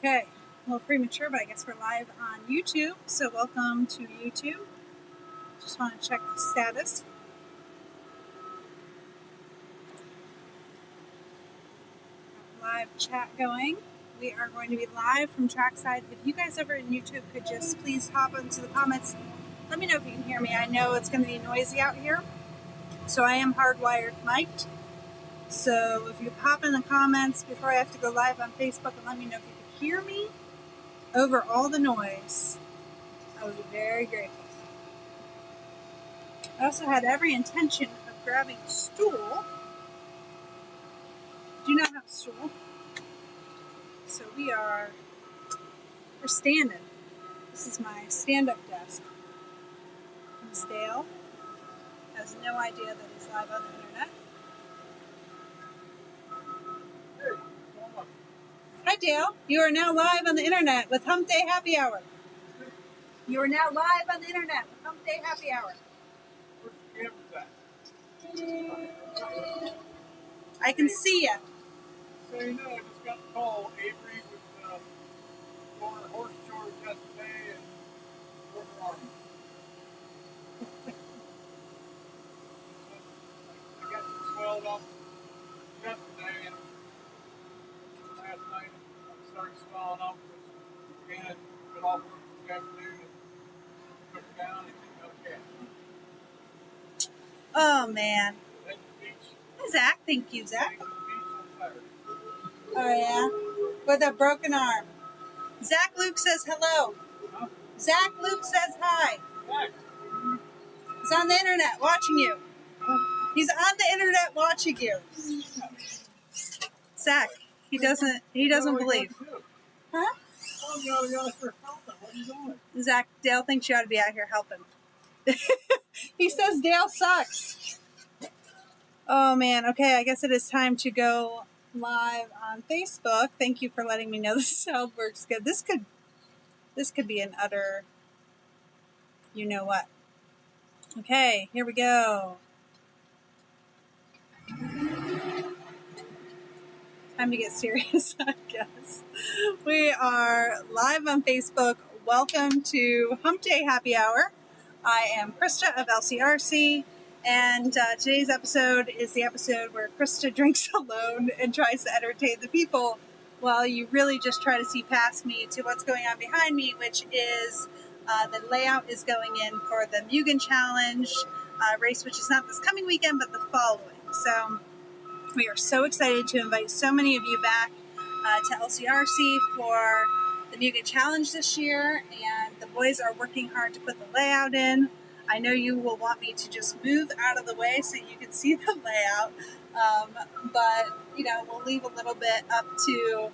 Okay, a little premature, but I guess we're live on YouTube, so welcome to YouTube. Just want to check the status. Live chat going. We are going to be live from Trackside. If you guys over in YouTube could just please hop into the comments, let me know if you can hear me. I know it's going to be noisy out here, so I am hardwired mic'd. So if you pop in the comments before I have to go live on Facebook and let me know if you can hear me over all the noise, I would be very grateful. I also had every intention of grabbing a stool. Do not have a stool. So we're standing. This is my stand-up desk. Miss Dale has no idea that he's live on the internet. Hi Dale, you are now live on the internet with Hump Day Happy Hour. You are now live on the internet with Hump Day Happy Hour. Where's the cameras at? I can see you. So you know, I just got the call. Avery was going to horse chores yesterday and broken arm. I got some swelled up yesterday and last night I started swelling up. Again, got off work this afternoon and took it down and okay. Oh man. Went to the beach. Hi Zach, thank you Zach. Went to the beach on Saturday. Oh yeah, with a broken arm. Zach Luke says hello. Huh? Zach Luke says hi. Back. He's on the internet watching you. He's on the internet watching you. Zach, he doesn't believe. Huh? Oh, you're for helping. What are you doing? Zach, Dale thinks you ought to be out here helping. He says Dale sucks. Oh man, okay, I guess it is time to go live on Facebook. Thank you for letting me know the sound works good. This could be an utter you know what. Okay, here we go. Time to get serious, I guess. We are live on Facebook. Welcome to Hump Day Happy Hour. I am Krista of LCRC, and today's episode is the episode where Krista drinks alone and tries to entertain the people while you really just try to see past me to what's going on behind me, which is the layout is going in for the Mugen Challenge race, which is not this coming weekend, but the following. So we are so excited to invite so many of you back to LCRC for the Mugen Challenge this year, and the boys are working hard to put the layout in. I know you will want me to just move out of the way so you can see the layout, but you know, we'll leave a little bit up to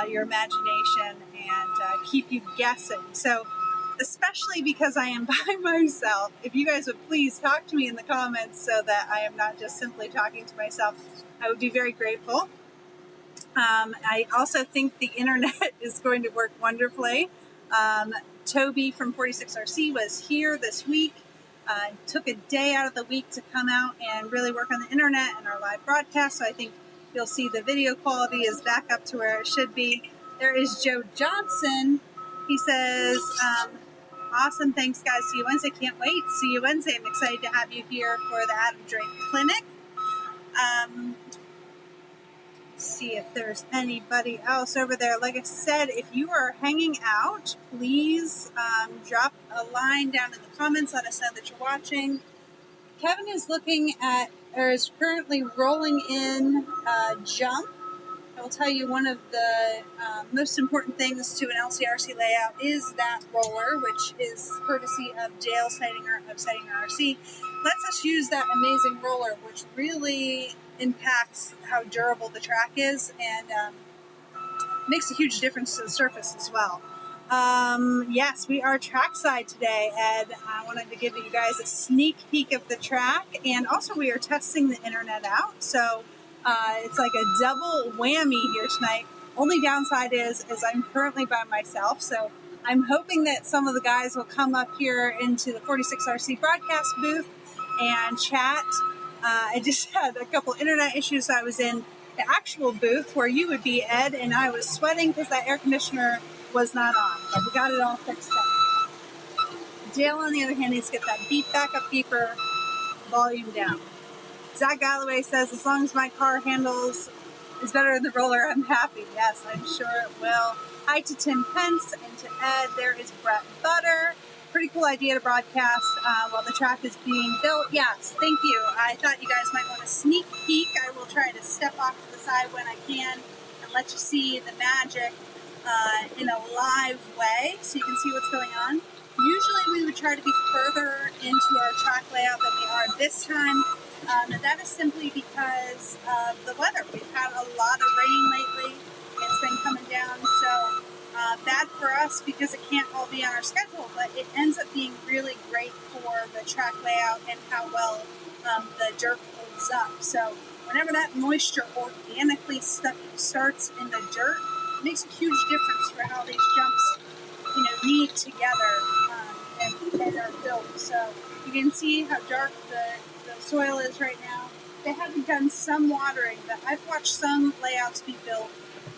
your imagination and keep you guessing. So especially because I am by myself, if you guys would please talk to me in the comments so that I am not just simply talking to myself, I would be very grateful. I also think the internet is going to work wonderfully. Toby from 46RC was here this week, took a day out of the week to come out and really work on the internet and our live broadcast, so I think you'll see the video quality is back up to where it should be. There is Joe Johnson. He says, awesome, thanks guys, see you Wednesday, can't wait, see you Wednesday, I'm excited to have you here for the Adam Drake Clinic. See if there's anybody else over there. Like I said, if you are hanging out, please drop a line down in the comments, let us know that you're watching. Kevin is looking at, or is currently rolling in Jump. I will tell you one of the most important things to an LCRC layout is that roller, which is courtesy of Dale Sightinger of Sightinger RC. Lets us use that amazing roller, which really impacts how durable the track is and makes a huge difference to the surface as well. Yes, we are trackside today, and I wanted to give you guys a sneak peek of the track, and also we are testing the internet out, so it's like a double whammy here tonight. Only downside is I'm currently by myself, so I'm hoping that some of the guys will come up here into the 46RC broadcast booth and chat. I just had a couple internet issues I was in, the actual booth where you would be, Ed, and I was sweating because that air conditioner was not on, but we got it all fixed up. Dale, on the other hand, needs to get that beep backup beeper volume down. Zach Galloway says, as long as my car handles is better than the roller, I'm happy. Yes, I'm sure it will. Hi to Tim Pence and to Ed. There is Brett Butter. Pretty cool idea to broadcast while the track is being built. Yes, thank you. I thought you guys might want a sneak peek. I will try to step off to the side when I can and let you see the magic in a live way so you can see what's going on. Usually we would try to be further into our track layout than we are this time. And that is simply because of the weather. We've had a lot of rain lately. It's been coming down, so bad for us because it can't all be on our schedule, but it ends up being really great for the track layout and how well the dirt holds up. So whenever that moisture organically starts in the dirt, it makes a huge difference for how these jumps, knead together and are built. So you can see how dark the soil is right now. They haven't done some watering, but I've watched some layouts be built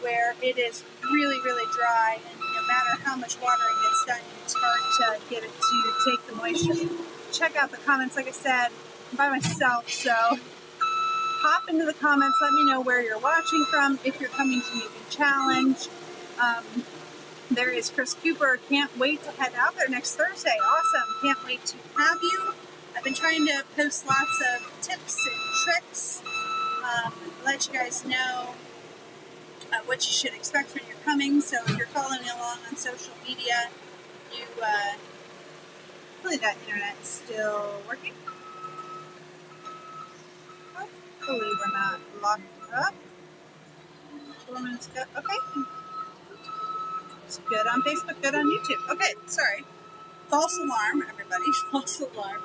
where it is really, really dry, and no matter how much watering gets done, it's hard to get it to take the moisture. Check out the comments. Like I said, I'm by myself, so hop into the comments. Let me know where you're watching from, if you're coming to Mugen Challenge. There is Chris Cooper. Can't wait to head out there next Thursday. Awesome. Can't wait to have you. I've been trying to post lots of tips and tricks, let you guys know what you should expect when you're coming. So if you're following along on social media, hopefully that internet's still working. Hopefully we're not locked up. Okay. It's good on Facebook, good on YouTube. Okay, sorry. False alarm, everybody. False alarm.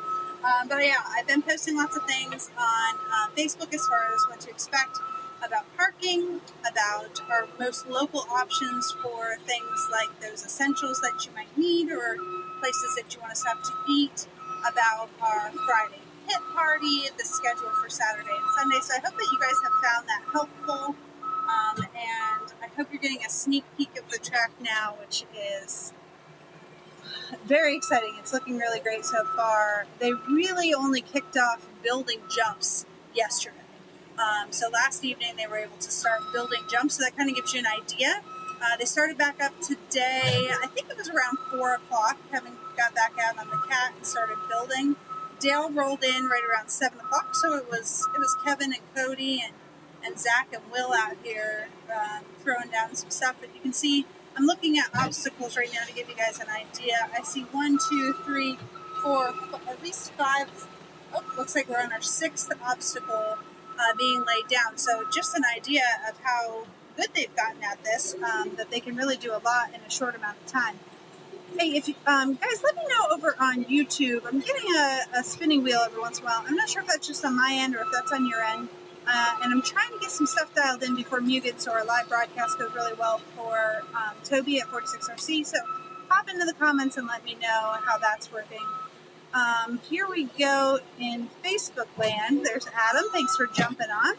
But yeah, I've been posting lots of things on Facebook as far as what to expect about parking, about our most local options for things like those essentials that you might need or places that you want to stop to eat, about our Friday pit party, the schedule for Saturday and Sunday. So I hope that you guys have found that helpful, and I hope you're getting a sneak peek of the track now, which is very exciting. It's looking really great so far. They really only kicked off building jumps yesterday. So last evening they were able to start building jumps, so that kind of gives you an idea. They started back up today. I think it was around 4 o'clock. Kevin got back out on the cat and started building. Dale rolled in right around 7 o'clock, so it was Kevin and Cody and Zach and Will out here throwing down some stuff. But you can see I'm looking at obstacles right now to give you guys an idea. I see 1, 2, 3, 4, at least 5. Oh, looks like we're on our 6th obstacle being laid down. So just an idea of how good they've gotten at this, that they can really do a lot in a short amount of time. Hey, if you, guys, let me know over on YouTube. I'm getting a spinning wheel every once in a while. I'm not sure if that's just on my end or if that's on your end. And I'm trying to get some stuff dialed in before Mugen, so our live broadcast goes really well for Toby at 46RC. So hop into the comments and let me know how that's working. Here we go in Facebook land. There's Adam. Thanks for jumping on.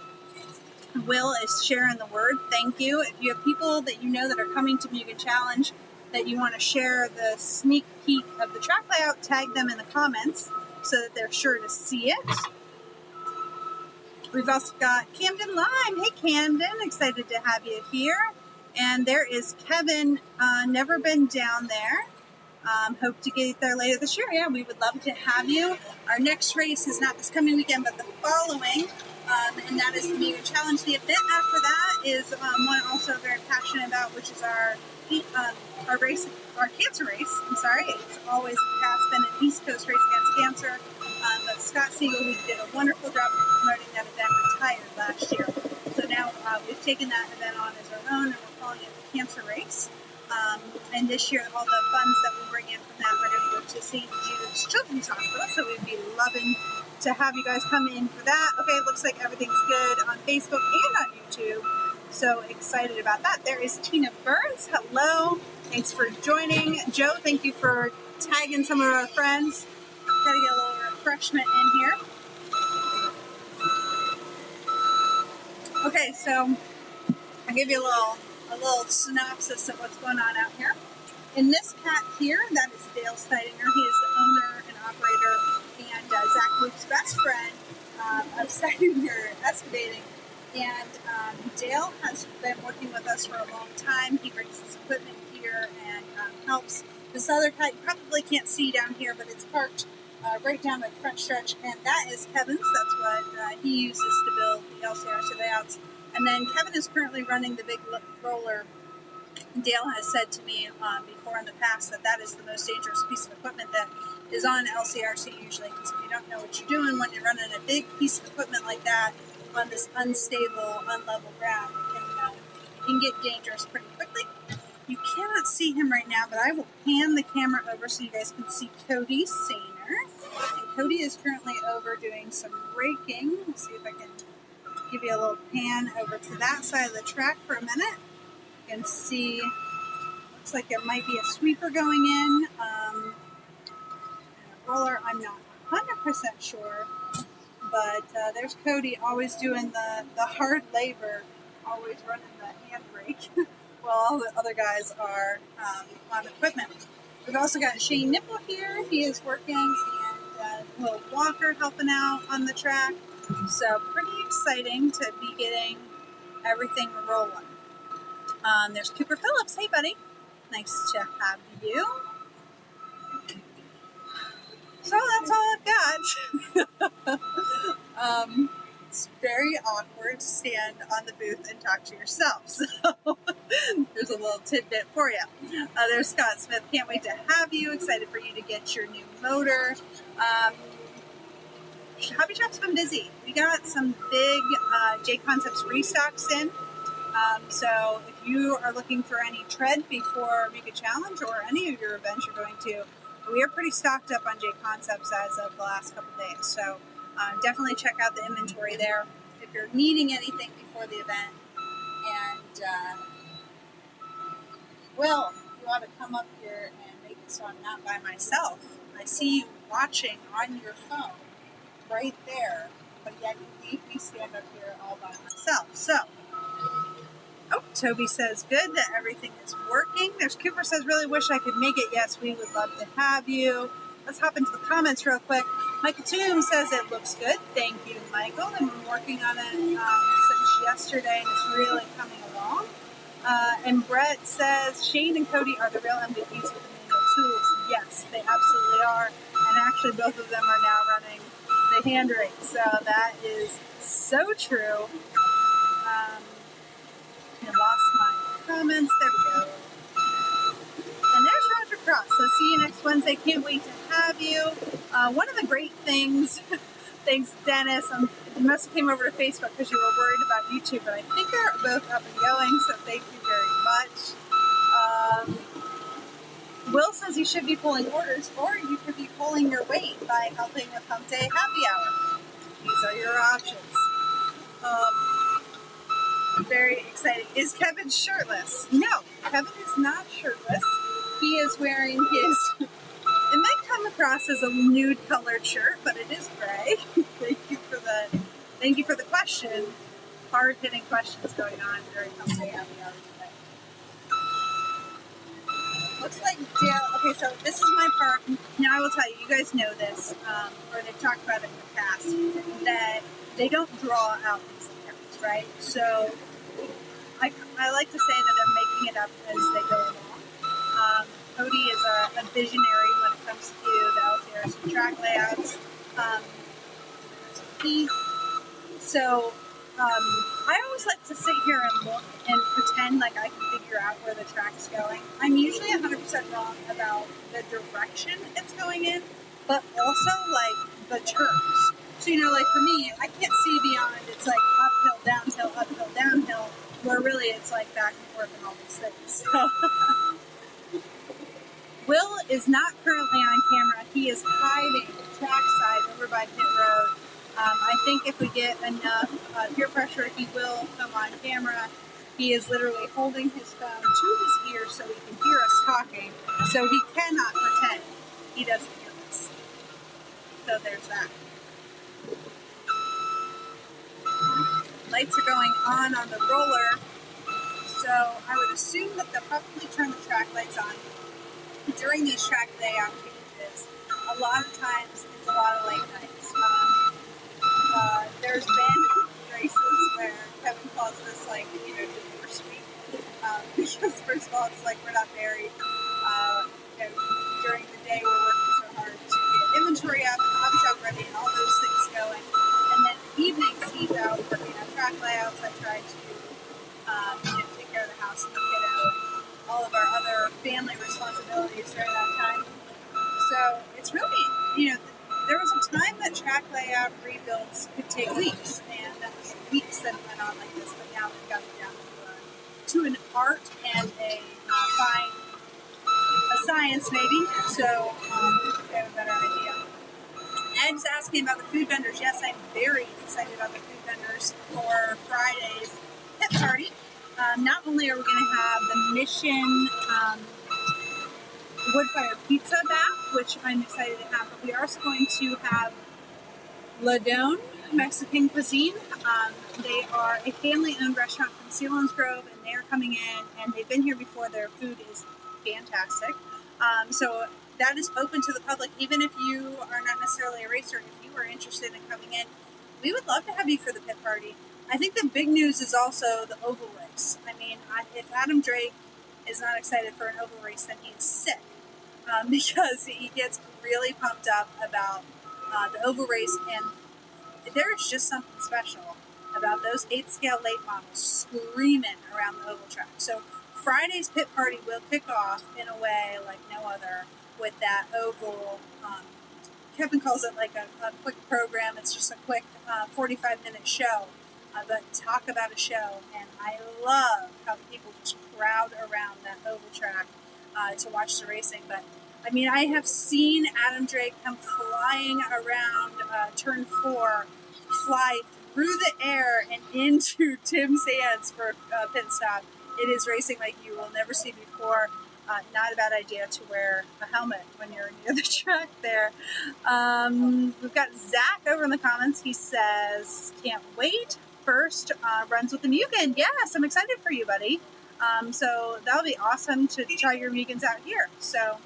Will is sharing the word. Thank you. If you have people that you know that are coming to Mugen Challenge that you want to share the sneak peek of the track layout, tag them in the comments so that they're sure to see it. We've also got Camden Lime. Hey, Camden. Excited to have you here. And there is Kevin. Never been down there. Hope to get there later this year. Yeah, we would love to have you. Our next race is not this coming weekend, but the following. And that is the Mugen Challenge. The event after that is one I'm also very passionate about, which is our race, our cancer race. I'm sorry, it's always has been an East Coast race against cancer. But Scott Siegel, who did a wonderful job of promoting that event, retired last year. So now we've taken that event on as our own, and we're calling it the Cancer Race. And this year, all the funds that we bring in from that are going to go to St. Jude's Children's Hospital. So we'd be loving to have you guys come in for that. Okay, it looks like everything's good on Facebook and on YouTube. So excited about that. There is Tina Burns. Hello. Thanks for joining. Joe, thank you for tagging some of our friends. Got to get a little refreshment in here. Okay, so I'll give you a little synopsis of what's going on out here. In this cat here, that is Dale Steidinger. He is the owner and operator and Zach Luke's best friend of Steidinger Excavating. And Dale has been working with us for a long time. He brings his equipment here and helps. This other cat you probably can't see down here, but it's parked right down the front stretch, and that is Kevin's. That's what he uses to build the LCRC layouts. And then Kevin is currently running the big roller. Dale has said to me before in the past that is the most dangerous piece of equipment that is on LCRC usually, because if you don't know what you're doing when you're running a big piece of equipment like that on this unstable, unlevel ground, it can get dangerous pretty quickly. You cannot see him right now, but I will pan the camera over so you guys can see Cody Sainer. And Cody is currently over doing some raking. Let's see if I can give you a little pan over to that side of the track for a minute. You can see, looks like there might be a sweeper going in, and a roller. I'm not 100% sure, but there's Cody always doing the hard labor, always running the handbrake while all the other guys are on equipment. We've also got Shane Nipple here. He is working, and Will Walker helping out on the track. So pretty exciting to be getting everything rolling. There's Cooper Phillips. Hey, buddy. Nice to have you. So that's all I've got. It's very awkward to stand on the booth and talk to yourself. So there's a little tidbit for you. There's Scott Smith. Can't wait to have you. Excited for you to get your new motor. Hobby Shop's been busy. We got some big JConcepts restocks in. So if you are looking for any tread before Mugen Challenge or any of your events you're going to, we are pretty stocked up on JConcepts as of the last couple days. So definitely check out the inventory there if you're needing anything before the event. And Will, you ought to come up here and make it so I'm not by myself. I see you watching on your phone right there, but yet you leave me stand up here all by myself. So, oh, Toby says good that everything is working. There's Cooper says really wish I could make it. Yes, we would love to have you. Let's hop into the comments real quick. Michael Toom says it looks good. Thank you, Michael. I've been working on it since yesterday, and it's really coming along. And Brett says Shane and Cody are the real MVPs with the manual tools. Yes, they absolutely are. And actually, both of them are now running the hand rake. So that is so true. I lost my comments. There we go. And there's Roger Cross. So see you next Wednesday. Can't wait to have you. One of the great things, thanks Dennis, you must have came over to Facebook because you were worried about YouTube, but I think they're both up and going, so thank you very much. Will says you should be pulling orders, or you could be pulling your weight by helping with Hump Day Happy Hour. These are your options. Very exciting. Is Kevin shirtless? No, Kevin is not shirtless. He is wearing his, it might come across as a nude colored shirt, but it is gray. Thank you for the question. Hard hitting questions going on during Hump Day Happy Hour today. Looks like Dale, okay, so this is my park. Now I will tell you, you guys know this, or they've talked about it in the past, that they don't draw out these layouts, right? So I like to say that they're making it up as they go along. Cody is a visionary when it comes to the LCRC track layouts. So I always like to sit here and look and pretend like I can figure out where the track's going. I'm usually 100% wrong about the direction it's going in, but also like the turns. So, like for me, I can't see beyond, it's like uphill, downhill, where really it's like back and forth and all these things. So, Will is not currently on camera. He is hiding trackside over by pit road. I think if we get enough peer pressure, he will come on camera. He is literally holding his phone to his ear so he can hear us talking. So he cannot pretend he doesn't hear us. So there's that. lights are going on the roller, so I would assume that they'll probably turn the track lights on during these track layout changes. A lot of times it's a lot of late nights. There's been races where Kevin calls this like, divorce week, because first of all, it's like we're not married. During the day we're working so hard to get inventory up and the hobby shop ready and all those things going. And then evenings he's out working on track layouts. I try to take care of the house and the kiddo and all of our other family responsibilities during that time. So it's really, there was a time that track layout rebuilds could take weeks, and that was weeks that went on like this, but now they've got it down to an art and a science maybe, so we have a better idea. Ed's asking about the food vendors. Yes, I'm very excited about the food vendors for Friday's pit party. Not only are we going to have the Mission wood-fired pizza back, which I'm excited to have, but we are also going to have Ladone Mexican cuisine. They are a family-owned restaurant from Selinsgrove, and they are coming in, and they've been here before. Their food is fantastic. So that is open to the public. Even if you are not necessarily a racer, if you are interested in coming in, we would love to have you for the pit party. I think the big news is also the oval race. I mean, if Adam Drake is not excited for an oval race, then he's sick, because he gets really pumped up about the oval race, and there is just something special about those 8-scale late models screaming around the oval track. So Friday's pit party will kick off in a way like no other with that oval. Kevin calls it like a quick program. It's just a quick 45-minute show, but talk about a show. And I love how people just crowd around that oval track to watch the racing. But I mean, I have seen Adam Drake come flying around turn 4, fly through the air and into Tim Sands for a pit stop. It is racing like you will never see before. Not a bad idea to wear a helmet when you're near the track there. We've got Zach over in the comments. He says, can't wait. First runs with the Mugen. Yes, I'm excited for you, buddy. So that'll be awesome to try your Mugens out here. So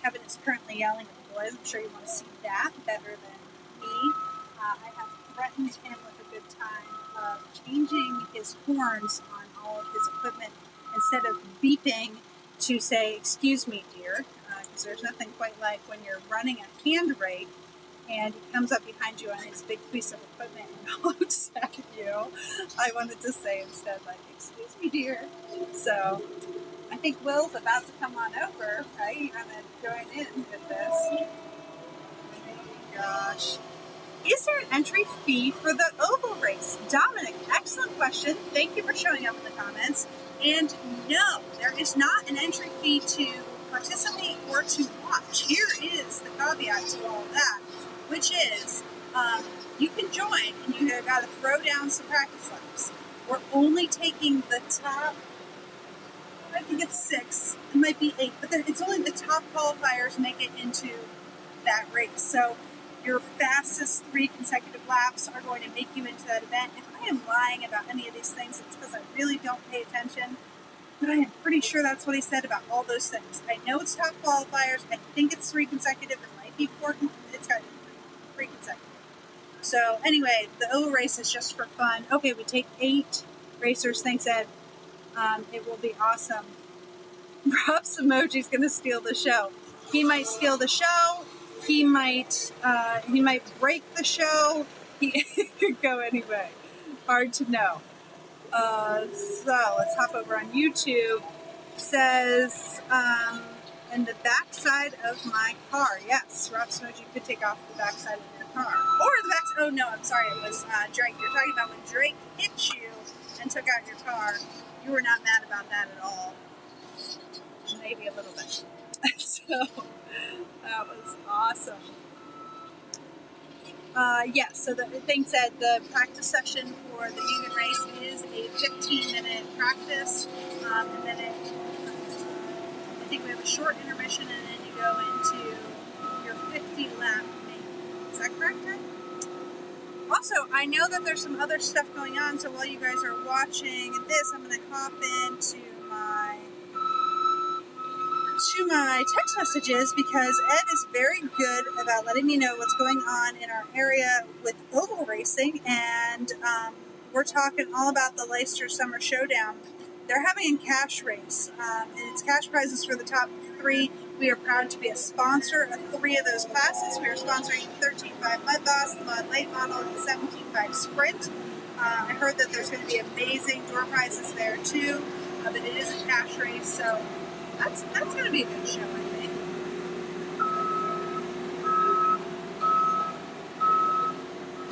Kevin is currently yelling at the boys. I'm sure you want to see that better than me. I have threatened him with a good time of changing his horns on all of his equipment instead of beeping to say, excuse me, dear, because there's nothing quite like when you're running a hand rate and he comes up behind you on his big piece of equipment and looks at you. I wanted to say instead, like, excuse me, dear. So I think Will's about to come on over, right? I'm going to join in with this. Oh my gosh. Is there an entry fee for the oval race? Dominic, excellent question. Thank you for showing up in the comments. And no, there is not an entry fee to participate or to watch. Here is the caveat to all of that, which is you can join and you have got to throw down some practice laps. We're only taking the top, I think it's 6, it might be 8, but it's only the top qualifiers make it into that race. So your fastest 3 consecutive laps are going to make you into that event. If I am lying about any of these things, it's because I really don't pay attention. But I am pretty sure that's what he said about all those things. I know it's top qualifiers. I think it's 3 consecutive. It might be 4. It's got to be 3 consecutive. So anyway, the oval race is just for fun. Okay, we take 8 racers. Thanks, Ed. It will be awesome. Rob's emoji's going to steal the show. He might steal the show. He might break the show. He could go anyway. Hard to know. So let's hop over on YouTube. Says, in the backside of my car. Yes, Rob Smoji could take off the backside of your car. Or the back. Oh no, I'm sorry. It was Drake. You're talking about when Drake hit you and took out your car. You were not mad about that at all. Maybe a little bit. So that was awesome. So the thing said the practice session for the Mugen race is a 15-minute practice, and then I think we have a short intermission, and then you go into your 50 lap main. Is that correct, Ted? Also, I know that there's some other stuff going on, so while you guys are watching this, I'm going to hop into my text messages because Ed is very good about letting me know what's going on in our area with oval racing, and we're talking all about the Leicester Summer Showdown. They're having a cash race, and it's cash prizes for the top 3. We are proud to be a sponsor of 3 of those classes. We are sponsoring the 13.5 Mud Boss, the Mud Late Model, and the 17.5 Sprint. I heard that there's going to be amazing door prizes there too, but it is a cash race, so that's going to be a good show, I think.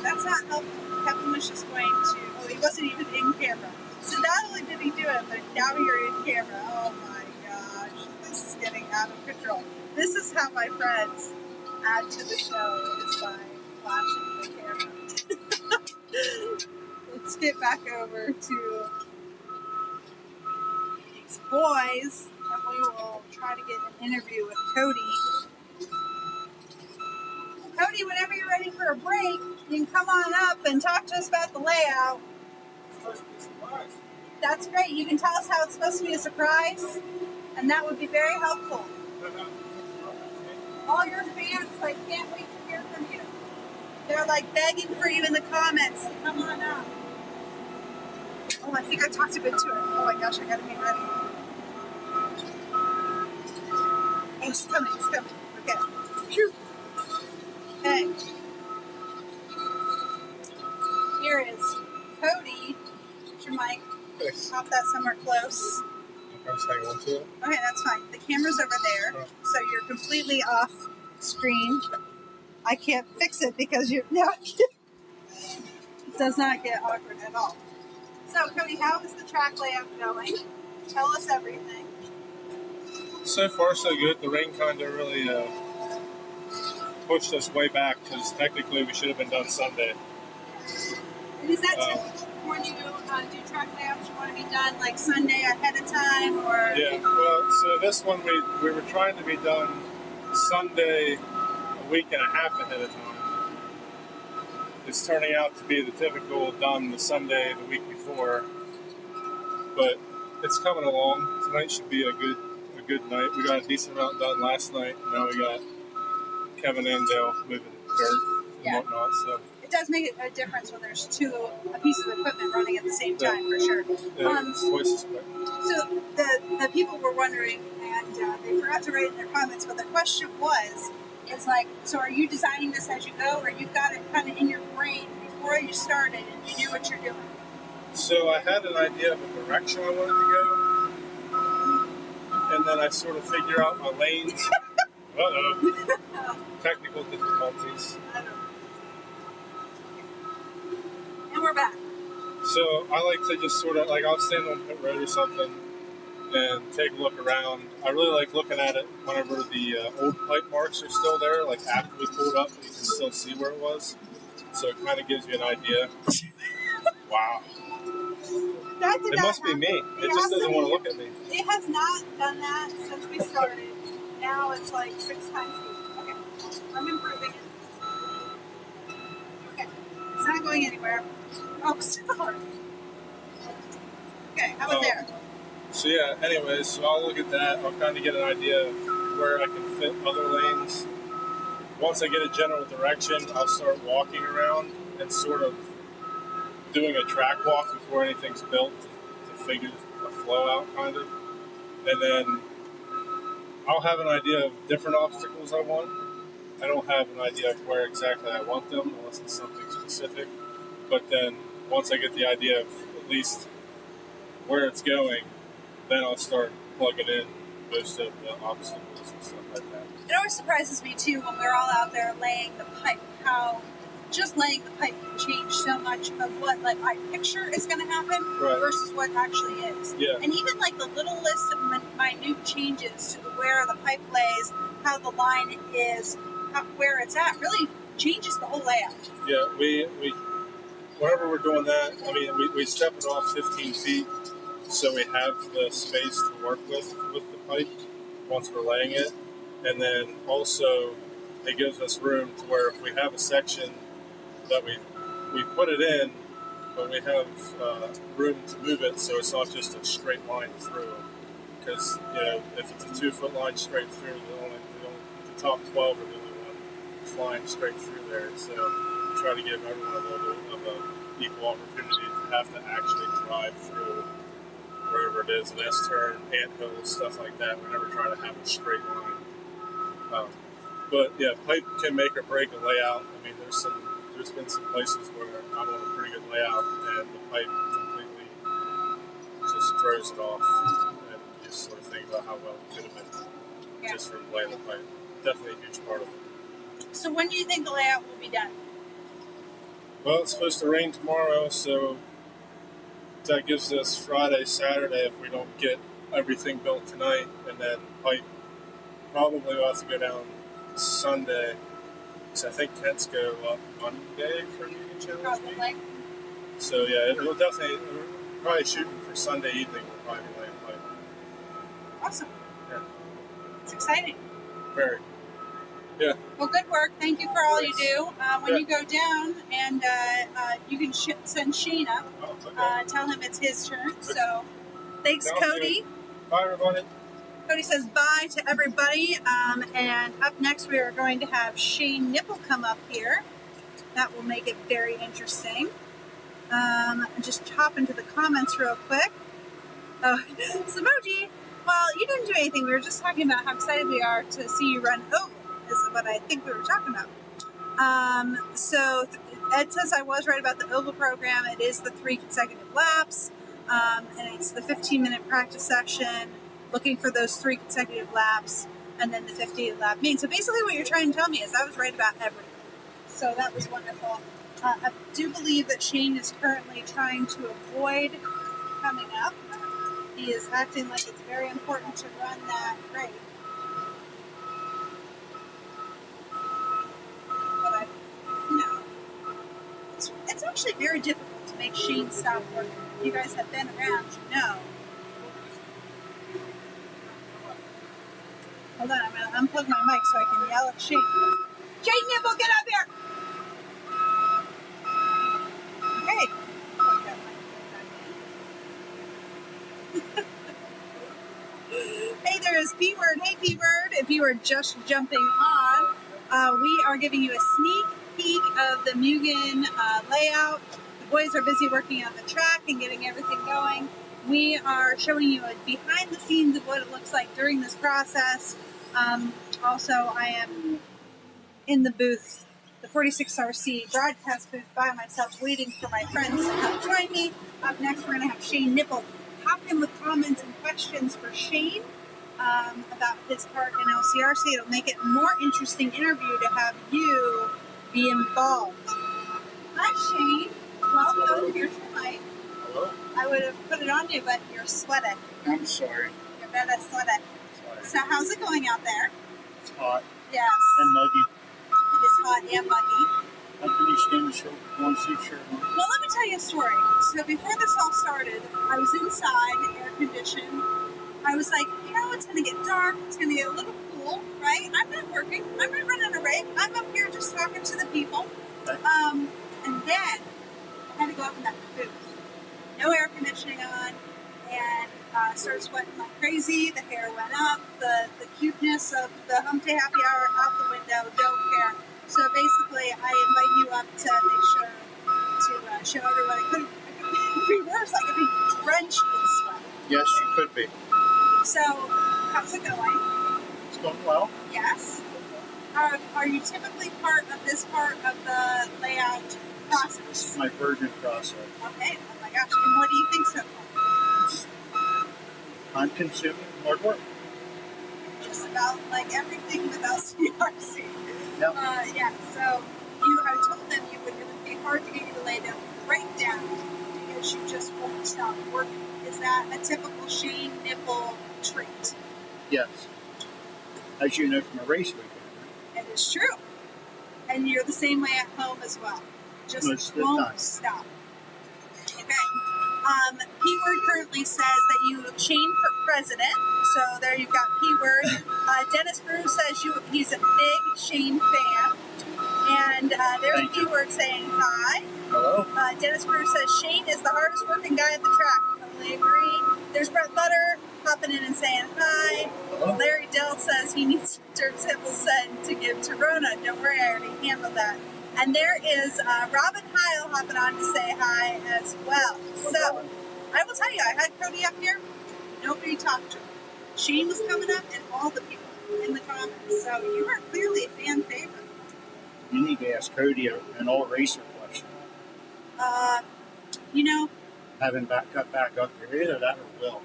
That's not helpful. Kevin was just going to, oh, he wasn't even in camera. So not only did he do it, but now you're in camera. Oh my gosh, this is getting out of control. This is how my friends add to the show, is by flashing the camera. Let's get back over to these boys, and we will try to get an interview with Cody. Cody, whenever you're ready for a break, you can come on up and talk to us about the layout. That's great. You can tell us how it's supposed to be a surprise, and that would be very helpful. All your fans can't wait to hear from you. They're begging for you in the comments. So come on up. Oh, I think I talked a bit to it. Oh my gosh, I gotta be ready. Oh, it's coming. Okay. Phew. Okay. Here is Cody. Here's your mic. Thanks. Pop that somewhere close. I'm just hanging on to it. Okay, that's fine. The camera's over there, so you're completely off screen. I can't fix it because you're now. It does not get awkward at all. So, Cody, how is the track layout going? Tell us everything. So far, so good. The rain kind of really pushed us way back because technically we should have been done Sunday. And is that typical when you do track layouts? You want to be done Sunday ahead of time, or? Yeah. Well, so this one we were trying to be done Sunday a week and a half ahead of time. It's turning out to be the typical done the Sunday the week before, but it's coming along. Tonight should be a good night. We got a decent amount done last night. Now we got Kevin and Dale moving dirt and whatnot. So it does make a difference when there's a piece of equipment running at the same time, for sure. Yeah, it's twice as quick. So the people were wondering, and they forgot to write in their comments, but the question was, so are you designing this as you go, or you've got it kind of in your brain before you started and you knew what you're doing? So I had an idea of a direction I wanted to go, and then I sort of figure out my lanes. Technical difficulties. I know. And we're back. So I like to just sort of, I'll stand on pit road or something and take a look around. I really like looking at it whenever the old pipe marks are still there, after we pulled up, you can still see where it was. So it kind of gives you an idea. Wow. It must be me. It just doesn't want to look at me. It has not done that since we started. Now it's 6 times speed. Okay. I'm improving it. Okay. It's not going anywhere. Oh, sorry. Okay, how about there? So yeah, anyways, so I'll look at that. I'll kind of get an idea of where I can fit other lanes. Once I get a general direction, I'll start walking around and sort of doing a track walk before anything's built to figure the flow out, kind of. And then I'll have an idea of different obstacles I want. I don't have an idea of where exactly I want them unless it's something specific. But then once I get the idea of at least where it's going, then I'll start plugging in most of the obstacles and stuff like that. It always surprises me too when we're all out there laying the pipe, how just laying the pipe can change so much of what I picture is going to happen versus what actually is. Yeah. And even the little list of minute changes to where the pipe lays, how the line is, where it's at, really changes the whole layout. Yeah, we whenever we're doing that, we step it off 15 feet so we have the space to work with the pipe once we're laying it. And then also it gives us room to where if we have a section that we we put it in, but we have room to move it so it's not just a straight line through. Because, you know, if it's a 2-foot line straight through, the top 12 are the only one flying straight through there. So we try to give everyone a little bit of an equal opportunity to have to actually drive through wherever it is, an S-turn, anthills, stuff like that. We never try to have a straight line. But yeah, pipe can make or break a layout. I mean, there's been some places where I'm on a pretty good layout and the pipe completely just throws it off. And you just sort of think about how well it could have been just from laying the pipe. Definitely a huge part of it. So when do you think the layout will be done? Well, it's supposed to rain tomorrow, so that gives us Friday, Saturday if we don't get everything built tonight, and then pipe probably will have to go down Sunday, because I think tents go up Monday for Mugen Challenge. Probably. So yeah, it'll definitely, we're probably shooting for Sunday evening, we'll probably be laying pipe. Awesome. Yeah. It's exciting. Very. Yeah. Well, good work. Thank you for all you do. When you go down, and you can send Shane up, tell him it's his turn. So, thanks, Cody. Bye, everybody. Cody says bye to everybody. And up next, we are going to have Shane Nipple come up here. That will make it very interesting. Just hop into the comments real quick. Oh, Samoji. Well, you didn't do anything. We were just talking about how excited we are to see you run oval. Is what I think we were talking about. So Ed says I was right about the oval program. It is the 3 consecutive laps, and it's the 15-minute practice session, looking for those 3 consecutive laps, and then the 50-lap main. So basically what you're trying to tell me is I was right about everything. So that was wonderful. I do believe that Shane is currently trying to avoid coming up. He is acting like it's very important to run that race. It's actually very difficult to make Shane stop working. If you guys have been around, you know. Hold on, I'm going to unplug my mic so I can yell at Shane. Shane Nipple, get up here! Okay. Hey, there is P-Word. Hey, P-Word. If you are just jumping on, we are giving you a sneak peek of the Mugen layout. The boys are busy working on the track and getting everything going. We are showing you a behind the scenes of what it looks like during this process. Also, I am in the booth, the 46RC broadcast booth by myself, waiting for my friends to come join me. Up next, we're going to have Shane Nipple hop in with comments and questions for Shane about his part in LCRC. It'll make it a more interesting interview to have you be involved. Hi, Shane. Welcome. Here's your mic. Hello. I would have put it on you, but you're sweating. I'm sorry. You're better sweating. Sorry. So how's it going out there? It's hot. Yes. And muggy. It is hot and muggy. How can you stand the show? Want to see your shirt? Well, let me tell you a story. So before this all started, I was inside, air conditioned. I was like, you know, it's going to get dark. It's going to get a little cool, right? I'm not working. I'm not running a rig. I'm up here just talking to the people. Okay. And then I had to go up in that booth. No air conditioning on. And started sweating like crazy. The hair went up. The cuteness of the Hump Day Happy Hour out the window. Don't care. So basically, I invite you up to make sure to show everyone. I couldn't be worse. I could be drenched in sweat. Yes, you could be. So, how's it going? It's going well. Yes. Are you typically part of this part of the layout process? This is my virgin process. Okay. Oh my gosh. And what do you think so far? It's time-consuming, hard work. Just about like everything with LCRC. Yep. Yeah. So I told them it would be hard to get you to lay down right down because you just won't stop working. Is that a typical Shane Nipple trait? Yes. As you know from a race weekend. It is true. And you're the same way at home as well. Just Most of the won't time. stop. Okay. P-Word currently says that you Shane for president. So there you've got P-Word. Dennis Brew says he's a big Shane fan. And There's Thank you. Keyword saying hi. Hello. Dennis Bruce says Shane is the hardest working guy at the track. Totally agree. There's Brett Butter popping in and saying hi. Hello. Larry Dill says he needs dirt sample sent to give to Rona. Don't worry, I already handled that. And there is Robin Heil hopping on to say hi as well. So, I will tell you, I had Cody up here. Nobody talked to him. Shane was coming up and all the people in the comments. So, you are clearly a fan favorite. You need to ask Cody an old racer question. You know, Have him cut back up here. Either that or Will.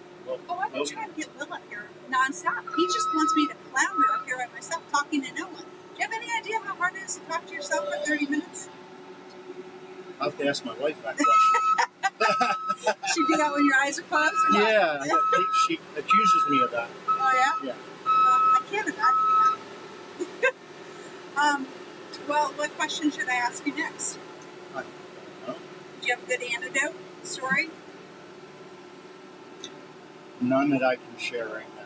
I've been trying to get Will up here nonstop. He just wants me to flounder up here by myself talking to no one. Do you have any idea how hard it is to talk to yourself for 30 minutes? I'll have to ask my wife that question. She do that when your eyes are closed? Or what? Yeah, she accuses me of that. Oh, yeah? Yeah. I can't imagine that. Well, what question should I ask you next? I don't know. Do you have a good antidote story? None that I can share right now.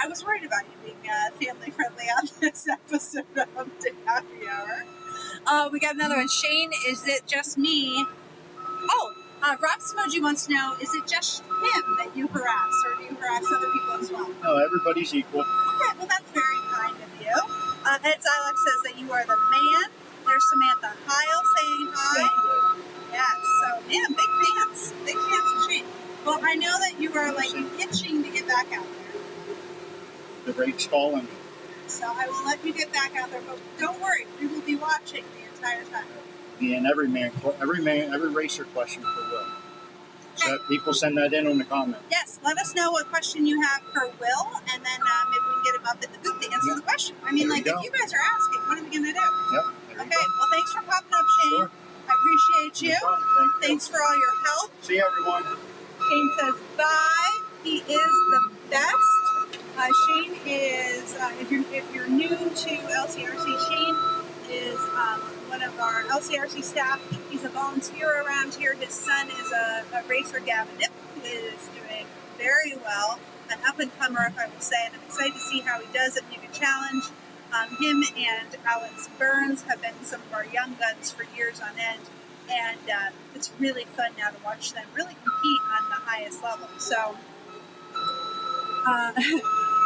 I was worried about you being family friendly on this episode of Hump Day Happy Hour. We got another one. Shane, is it just me? Oh, Rob Smoji wants to know, is it just him that you harass, or do you harass other people as well? No, everybody's equal. Okay, well that's very kind of you. Ed Zylock says that you are the man. There's Samantha Heil saying hi. Thank you. Yes, so man, big fans of Shane. Well, I know that you are like itching to get back out there. The rate's calling me. So I will let you get back out there, but don't worry, we will be watching the entire time. And every racer question for Will. So people send that in the comments. Yes, let us know what question you have for Will, and then maybe we can get him up in the booth to answer the question. I mean, There like, you if go. you guys are asking, what are we going to do? Yep. There Okay, you go. well, thanks for popping up, Shane. Sure. I appreciate you. No problem. Thank you. Thanks for all your help. See you, everyone. Shane says bye. He is the best. Shane is, if you're new to LCRC, Shane is one of our LCRC staff. He's a volunteer around here. His son is a racer, Gavin Nip, who is doing very well. An up-and-comer, if I will say, and I'm excited to see how he does at Mugen Challenge. Him and Alex Burns have been some of our young guns for years on end, and it's really fun now to watch them really compete on the highest level. So,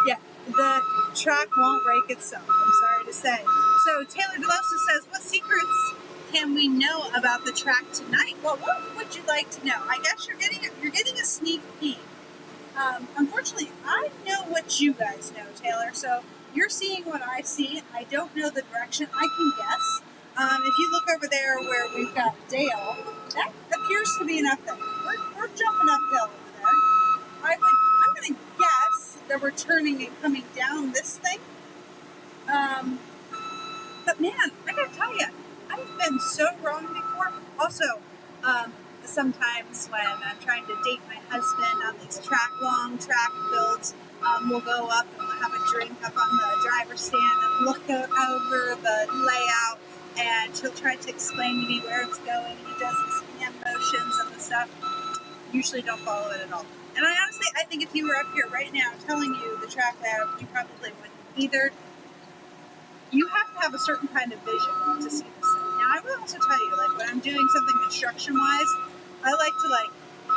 yeah, the track won't break itself, I'm sorry to say. So Taylor DeLosa says, what secrets can we know about the track tonight? Well, what would you like to know? I guess you're getting a sneak peek. Unfortunately, I know what you guys know, Taylor, so you're seeing what I see. I don't know the direction. I can guess. If you look over there where we've got Dale, that appears to be an uphill. We're jumping uphill over there. I'm going to guess that we're turning and coming down this thing. But man, I got to tell you, I've been so wrong before. Also, sometimes when I'm trying to date my husband on these long track builds, we'll go up and we'll have a drink up on the driver's stand and look over the layout, and he'll try to explain to me where it's going, and he does these hand motions and the stuff. Usually don't follow it at all. And I think if you were up here right now telling you the track layout, you probably wouldn't either. You have to have a certain kind of vision to see this thing. Now, I will also tell you, like, when I'm doing something construction-wise, I like to, like,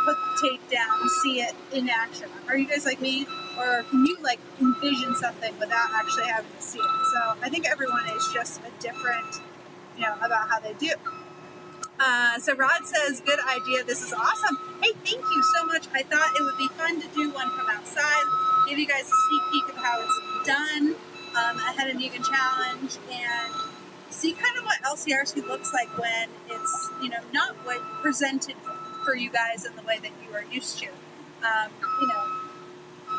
put the tape down and see it in action. Are you guys like me? Or can you, like, envision something without actually having to see it? So I think everyone is just a different, about how they do. So Rod says, good idea. This is awesome. Hey, thank you so much. I thought it would be fun to do one from outside, give you guys a sneak peek of how it's done ahead of Mugen Challenge, and see kind of what LCRC looks like when it's, not what presented for you guys in the way that you are used to. I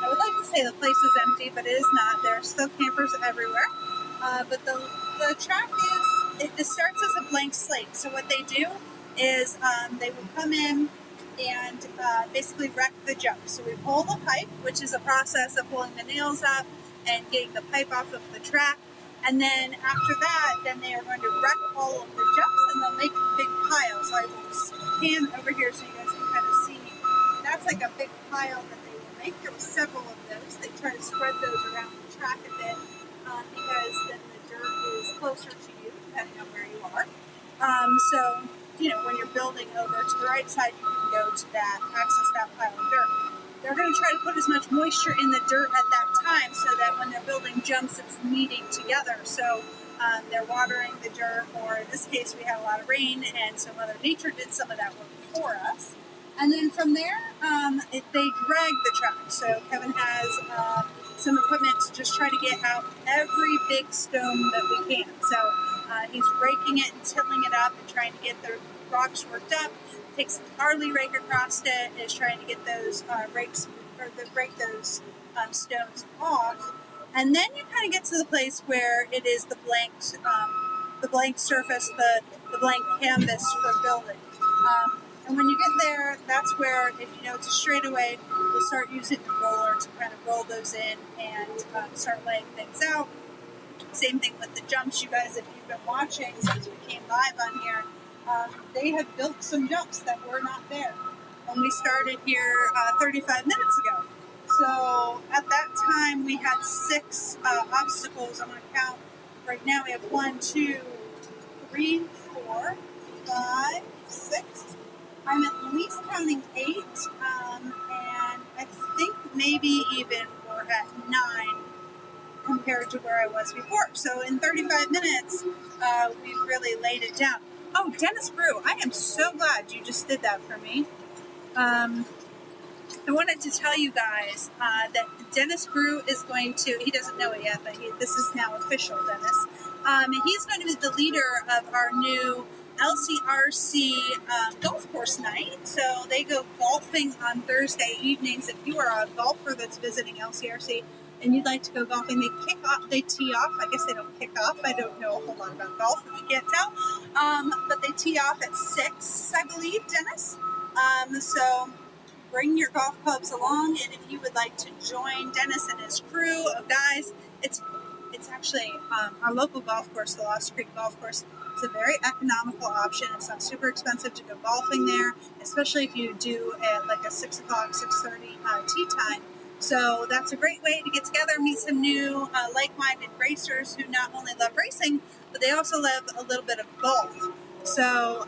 would like to say the place is empty, but it is not. There are still campers everywhere. But the track it starts as a blank slate. So what they do is they will come in and basically wreck the jump. So we pull the pipe, which is a process of pulling the nails up and getting the pipe off of the track. And then after that, then they are going to wreck all of the jumps, and they'll make a big pile. So I will pan over here so you guys can kind of see. That's like a big pile that they will make. There were several of those. They try to spread those around the track a bit because then the dirt is closer to you. depending on where you are. So, you know, when you're building over to the right side, you can go to that, access that pile of dirt. They're going to try to put as much moisture in the dirt at that time so that when they're building jumps, it's meeting together. So they're watering the dirt, or in this case, we had a lot of rain, and so Mother Nature did some of that work for us. And then from there, they drag the track. So Kevin has some equipment to just try to get out every big stone that we can. So he's raking it and tilling it up and trying to get the rocks worked up. Takes the Harley rake across it, is trying to get those break those stones off. And then you kind of get to the place where it is the blank surface, the blank canvas for building. And when you get there, that's where, if you know it's a straightaway, we'll start using the roller to kind of roll those in and start laying things out. Same thing with the jumps. You guys, if you've been watching since we came live on here, they have built some jumps that were not there when we started here 35 minutes ago. So at that time, we had 6 obstacles. I'm going to count. Right now, we have 1, 2, 3, 4, 5, 6. I'm at least counting 8, and I think maybe even we're at 9 compared to where I was before. So in 35 minutes, we've really laid it down. Oh, Dennis Brew, I am so glad you just did that for me. I wanted to tell you guys that Dennis Brew is going to, he doesn't know it yet, but this is now official, Dennis. He's going to be the leader of our new LCRC golf course night. So they go golfing on Thursday evenings. If you are a golfer that's visiting LCRC and you'd like to go golfing, they tee off. I guess they don't kick off. I don't know a whole lot about golf, if you can't tell. But they tee off at 6, I believe, Dennis. So bring your golf clubs along, and if you would like to join Dennis and his crew of guys, it's actually our local golf course, the Lost Creek Golf Course. It's a very economical option. It's not super expensive to go golfing there, especially if you do at like a 6 o'clock, 6:30 tee time. So that's a great way to get together, meet some new like-minded racers who not only love racing, but they also love a little bit of golf. So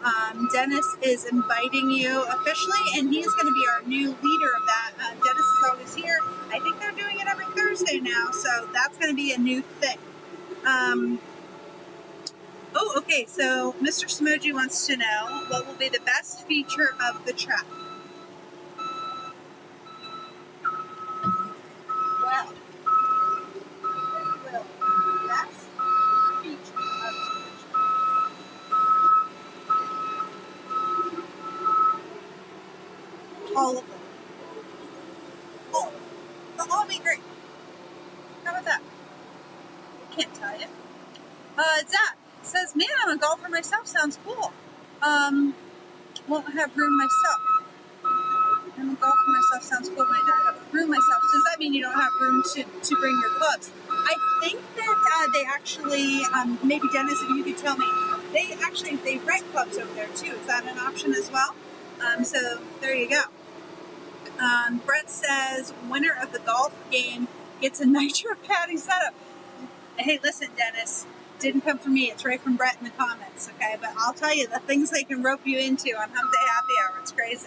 Dennis is inviting you officially, and he's going to be our new leader of that. Dennis is always here. I think they're doing it every Thursday now, so that's going to be a new thing. Oh, okay, so Mr. Smoji wants to know what will be the best feature of the track. Well, the best feature of the track. All of them. All of them. They'll all be great. How about that? I can't tell you. Zach says, man, I'm a golfer myself. Sounds cool. Won't have room myself. I'm a golfer myself. Sounds cool, but I don't have room myself. So does that mean you don't have room to bring your clubs? I think that they actually, maybe Dennis, if you could tell me, they rent clubs over there too. Is that an option as well? So there you go. Brett says, winner of the golf game gets a nitro caddy setup. Hey, listen, Dennis, didn't come from me. It's right from Brett in the comments, okay? But I'll tell you, the things they can rope you into on Hump Day Happy Hour, it's crazy.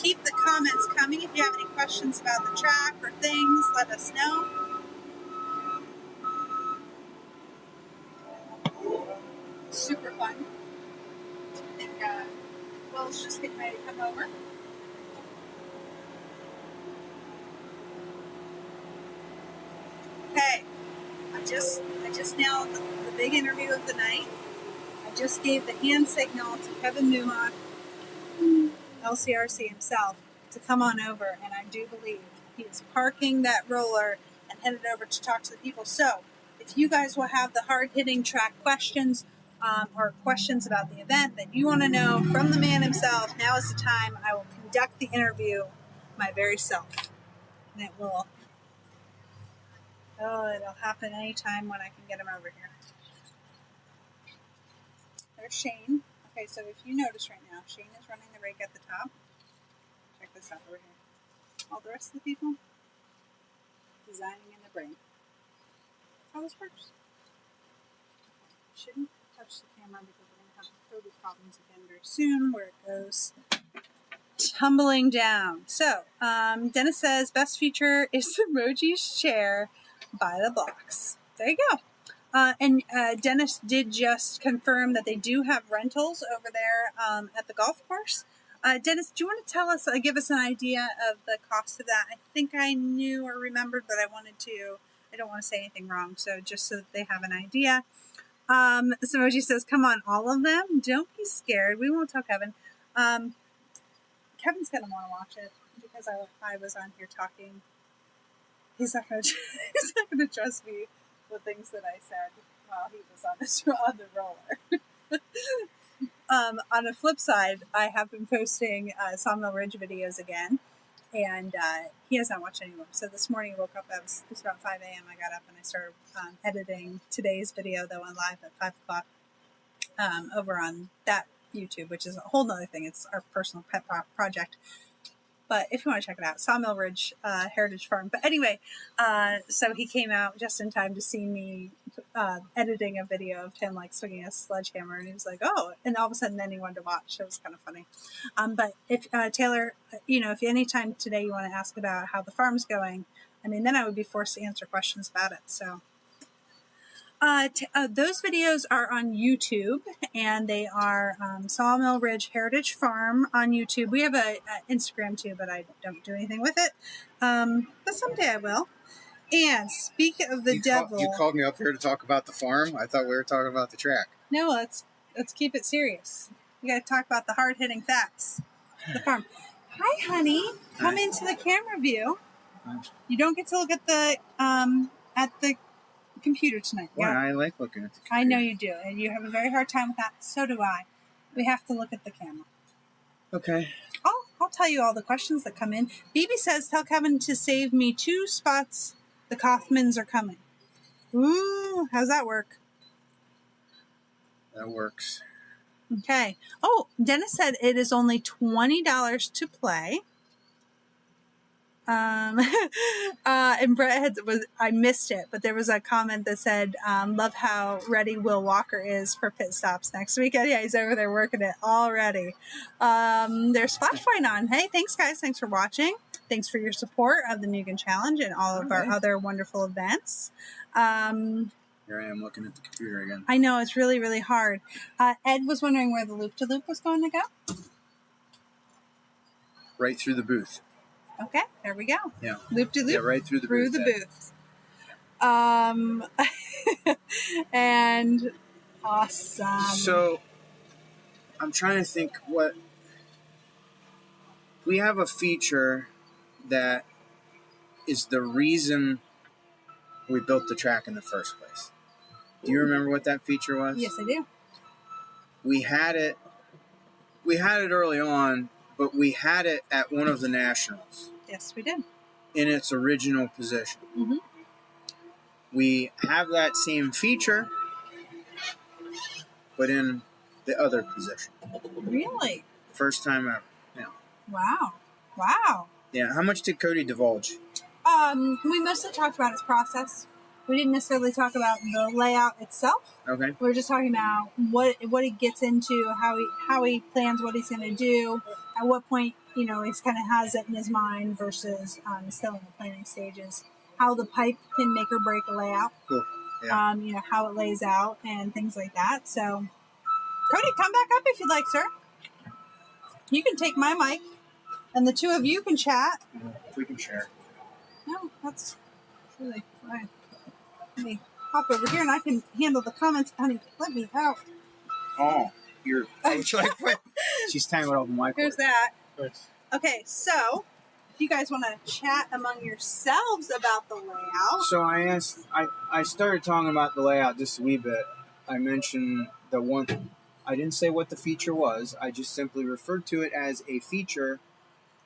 Keep the comments coming. If you have any questions about the track or things, let us know. Super fun. I think Will's just getting ready to come over. Okay, I just nailed the big interview of the night. I just gave the hand signal to Kevin Newhock, LCRC himself, to come on over, and I do believe he is parking that roller and headed over to talk to the people. So, if you guys will have the hard-hitting track questions or questions about the event that you want to know from the man himself, now is the time. I will conduct the interview my very self, and it'll happen anytime when I can get him over here. There's Shane. Okay, so if you notice right now, Shane is running the rig at the top. Check this out over here. All the rest of the people, designing in the brain. how this works? Shouldn't touch the camera because we're going to have COVID problems again very soon where it goes tumbling down. So, Dennis says, best feature is Emoji's chair by the blocks. There you go. And Dennis did just confirm that they do have rentals over there at the golf course. Dennis, do you want to tell us, give us an idea of the cost of that? I think I knew or remembered, but I don't want to say anything wrong. So just so that they have an idea. Emoji says, come on, all of them? Don't be scared. We won't tell Kevin. Kevin's going to want to watch it because I was on here talking. He's not going to trust me with things that I said while he was on the roller. On the flip side, I have been posting Sawmill Ridge videos again, and he has not watched any of them. So this morning I woke up, it was about 5 a.m. I got up and I started editing today's video that went live at 5 o'clock over on that YouTube, which is a whole nother thing. It's our personal pet project. But if you want to check it out, Sawmill Ridge Heritage Farm. But anyway, so he came out just in time to see me editing a video of him like swinging a sledgehammer, and he was like, "Oh!" And all of a sudden, then he wanted to watch. So it was kind of funny. But if Taylor, if anytime today you want to ask about how the farm's going, I mean, then I would be forced to answer questions about it. So. Those videos are on YouTube, and they are Sawmill Ridge Heritage Farm on YouTube. We have a Instagram too, but I don't do anything with it. But someday I will. And speak of the devil, you called me up here to talk about the farm. I thought we were talking about the track. No, let's keep it serious. We got to talk about the hard hitting facts. The farm. Hi, honey. Come into the camera view. You don't get to look at the computer tonight. Well, Yeah. I like looking at the computer. I know you do, and you have a very hard time with that. So do I. We have to look at the camera. Okay. I'll tell you all the questions that come in. BB says, tell Kevin to save me 2 spots. The Kaufmans are coming. Ooh, how's that work? That works. Okay. Oh, Dennis said it is only $20 to play. And Brett I missed it, but there was a comment that said, love how ready Will Walker is for pit stops next weekend. Yeah, he's over there working it already. There's Splash Point on. Hey, thanks guys. Thanks for watching. Thanks for your support of the Mugen Challenge and all of our other wonderful events. Here I am looking at the computer again. I know, it's really, really hard. Ed was wondering where the loop-to-loop was going to go. Right through the booth. Okay, there we go. Yeah. Loop-to-loop. Yeah, right through the booth. Through the booth. And awesome. So, I'm trying to think what... We have a feature that is the reason we built the track in the first place. Do you remember what that feature was? Yes, I do. We had it early on, but we had it at one of the nationals. Yes, we did. In its original position. Mm-hmm. We have that same feature, but in the other position. Really? First time ever. Yeah. Wow. Wow. Yeah. How much did Cody divulge? We mostly talked about his process. We didn't necessarily talk about the layout itself. Okay. We were just talking about what he gets into, how he plans what he's going to do, at what point he's kind of has it in his mind versus still in the planning stages. How the pipe can make or break a layout. Cool. Yeah. How it lays out and things like that. So, Cody, come back up if you'd like, sir. You can take my mic, and the two of you can chat. We can share. No, that's really fine. Let me hop over here, and I can handle the comments. Honey, let me out. Oh, you're... She's tangled up in my cord. Here's that. Okay, so if you guys want to chat among yourselves about the layout. So I started talking about the layout just a wee bit. I mentioned the one... I didn't say what the feature was. I just simply referred to it as a feature.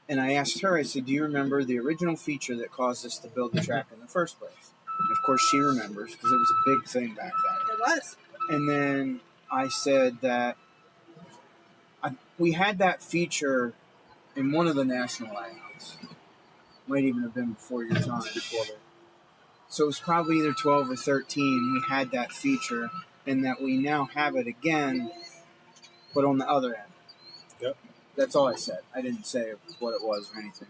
And I asked her, I said, do you remember the original feature that caused us to build the track in the first place? And of course she remembers because it was a big thing back then. It was. And then I said that we had that feature in one of the national layouts. Might even have been before your time, before the So it was probably either 12 or 13. We had that feature, and that we now have it again, but on the other end. Yep. That's all I said. I didn't say what it was or anything.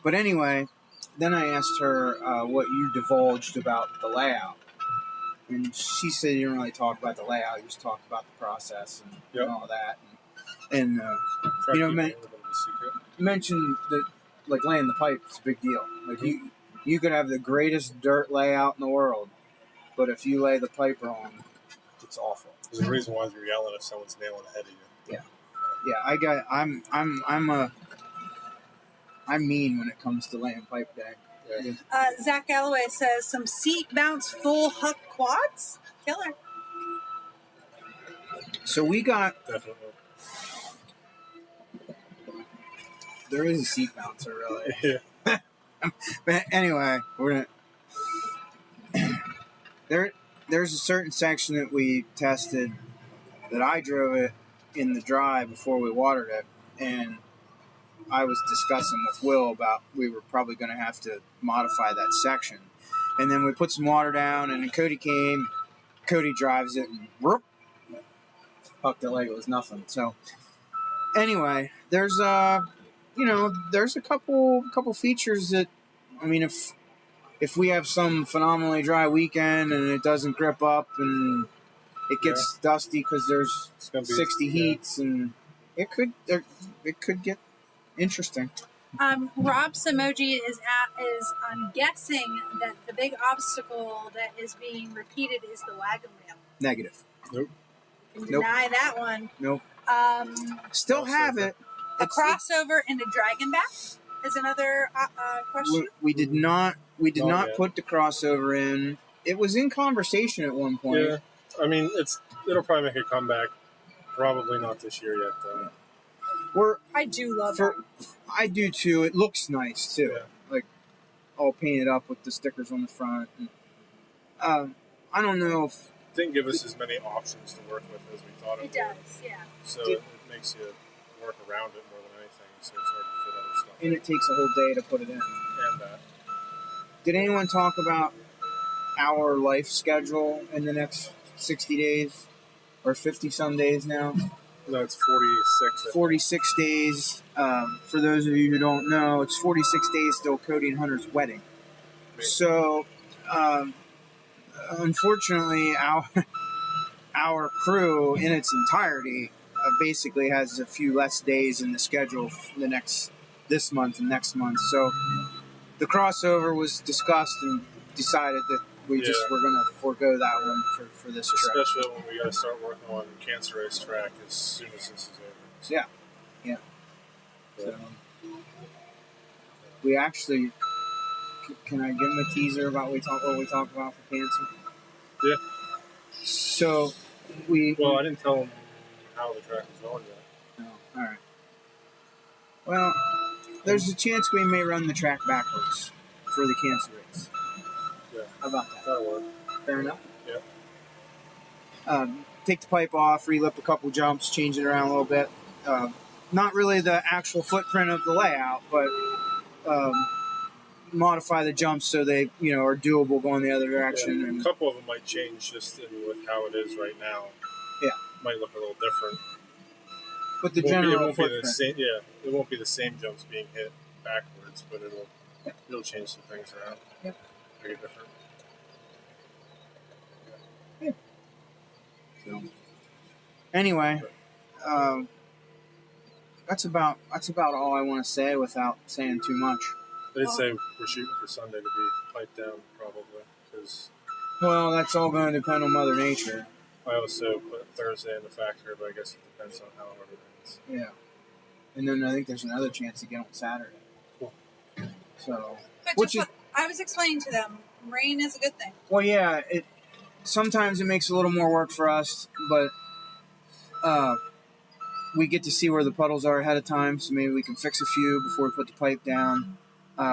But anyway, then I asked her what you divulged about the layout. And she said you didn't really talk about the layout. You just talked about the process and all that. And mentioned that, like, laying the pipe is a big deal. Like, you could have the greatest dirt layout in the world, but if you lay the pipe wrong, it's awful. There's a reason why you're yelling if someone's nailing ahead of you. Yeah. I'm mean when it comes to laying pipe day. Yeah. Zach Galloway says some seat mounts full Huck quads. Killer. So we got. Definitely. There is a seat mounter, really. Yeah. But anyway, we're gonna. There's a certain section that we tested that I drove it in the dry before we watered it, and I was discussing with Will about we were probably going to have to modify that section. And then we put some water down, and then Cody came. Cody drives it, and whoop, fucked it like it was nothing. So anyway, there's there's a couple features that, I mean, if we have some phenomenally dry weekend and it doesn't grip up and it gets dusty because there's 60 heats, and it could get interesting. Rob's emoji is I'm guessing that the big obstacle that is being repeated is the wagon wheel. Negative. Nope. You can deny that one. Nope. Still have it. A crossover and a dragon back is another question. We did not put the crossover in. It was in conversation at one point. Yeah. I mean, it'll probably make a comeback. Probably not this year yet, though. I do love it. I do too. It looks nice too. Yeah. Like all painted up with the stickers on the front. And, I don't know if it didn't give us as many options to work with as we thought it would. It does, yeah. So it makes you work around it more than anything. So it's hard to fit other stuff. And it takes a whole day to put it in. And that. Did anyone talk about our life schedule in the next 60 days or 50 some days now? No, it's 46. 46 days. For those of you who don't know, it's 46 days till Cody and Hunter's wedding. Maybe. So, unfortunately, our crew in its entirety basically has a few less days in the schedule for this month and next month. So, the crossover was discussed and decided that we're going to forego that one for this trip. Especially when we got to start working on Cancer Racetrack as soon as this is over. Yeah. So, we actually, can I give them a teaser about what we talk about for Cancer? Yeah. So I didn't tell them how the track was going yet. Oh, all right. Well, there's a chance we may run the track backwards for the Cancer race. Yeah. How about that? That'll work. Fair enough? Yeah. Take the pipe off, relip a couple jumps, change it around a little bit. Not really the actual footprint of the layout, but modify the jumps so they, are doable going the other direction. Yeah, and a couple of them might change just with how it is right now. Yeah. Might look a little different. But the general it won't footprint. Be the same. Yeah, it won't be the same jumps being hit backwards, but it'll change some things around. Yep. Very different. Yeah. So, anyway, that's about all I want to say without saying too much. I did say we're shooting for Sunday to be piped down, probably, because. Well, that's all going to depend on Mother Nature. I also put Thursday in the factory, but I guess it depends on how hard it rains. Yeah. And then I think there's another chance to get on Saturday. Cool. So, I was explaining to them, rain is a good thing. Well, yeah, sometimes it makes a little more work for us, but we get to see where the puddles are ahead of time, so maybe we can fix a few before we put the pipe down.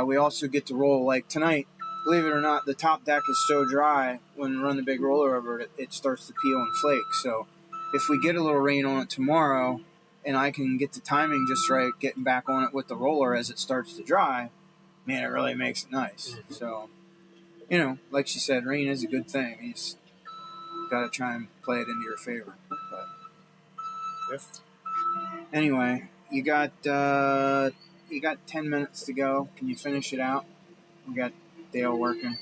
We also get to roll, like tonight, believe it or not, the top deck is so dry, when we run the big roller over it, it starts to peel and flake. So if we get a little rain on it tomorrow, and I can get the timing just right, getting back on it with the roller as it starts to dry, man, it really makes it nice. So you know, like she said, rain is a good thing. You just got to try and play it into your favor. But anyway, you got 10 minutes to go. Can you finish it out? We got Dale working.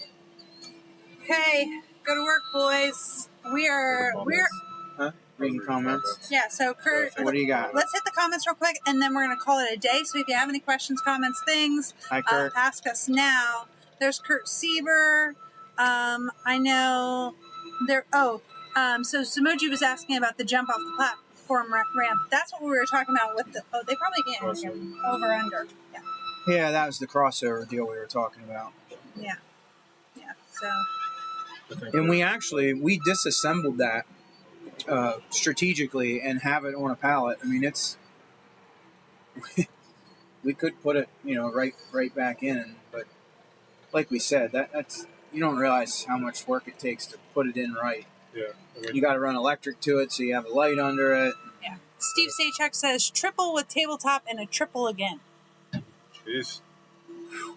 Okay, go to work, boys. We're Reading comments. yeah. So Kurt, What do you got? let's hit the comments real quick, and then we're gonna call it a day. So if you have any questions, comments, things, Hi, Kurt. ask us now. There's Kurt Sieber. I know there. Oh, so Samoji was asking about the jump off the platform ramp. That's what we were talking about with the. Oh, they probably can't hear me. Over under. Yeah. Yeah, that was the crossover deal we were talking about. Yeah. Yeah. So. And we disassembled that strategically and have it on a pallet. I mean, it's we could put it, you know, right back in, but like we said, that's you don't realize how much work it takes to put it in right. Yeah. You got to run electric to it, so you have a light under it. Yeah. Steve Sachek says triple with tabletop and a triple again. Jeez.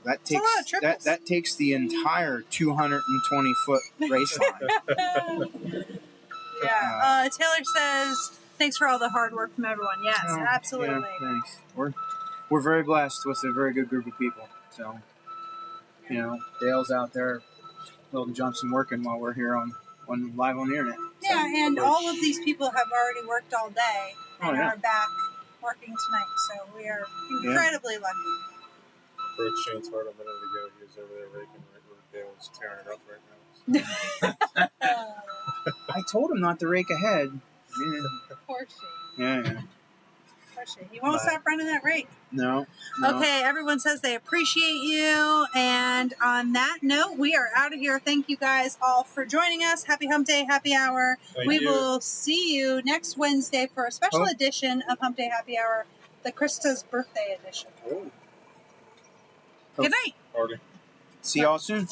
That takes that takes the entire 220-foot race line. Yeah. Taylor says, thanks for all the hard work from everyone. Yes, absolutely. Yeah, thanks. We're very blessed with a very good group of people. So, you know, Dale's out there building jumps and working while we're here on live on the internet. So, yeah, and all of these people have already worked all day and yeah. are back working tonight. So we are incredibly lucky. Bert Shane's hard a minute ago. He was over there raking right where Dale was tearing it up right now. I told him not to rake ahead. Yeah. Poor Shane. Yeah. Poor Shane. You won't stop running that rake. No. Okay, everyone says they appreciate you. And on that note, we are out of here. Thank you guys all for joining us. Happy Hump Day, Happy Hour. We will see you next Wednesday for a special edition of Hump Day Happy Hour, the Krista's birthday edition. Oh. Good night. Party. See y'all soon.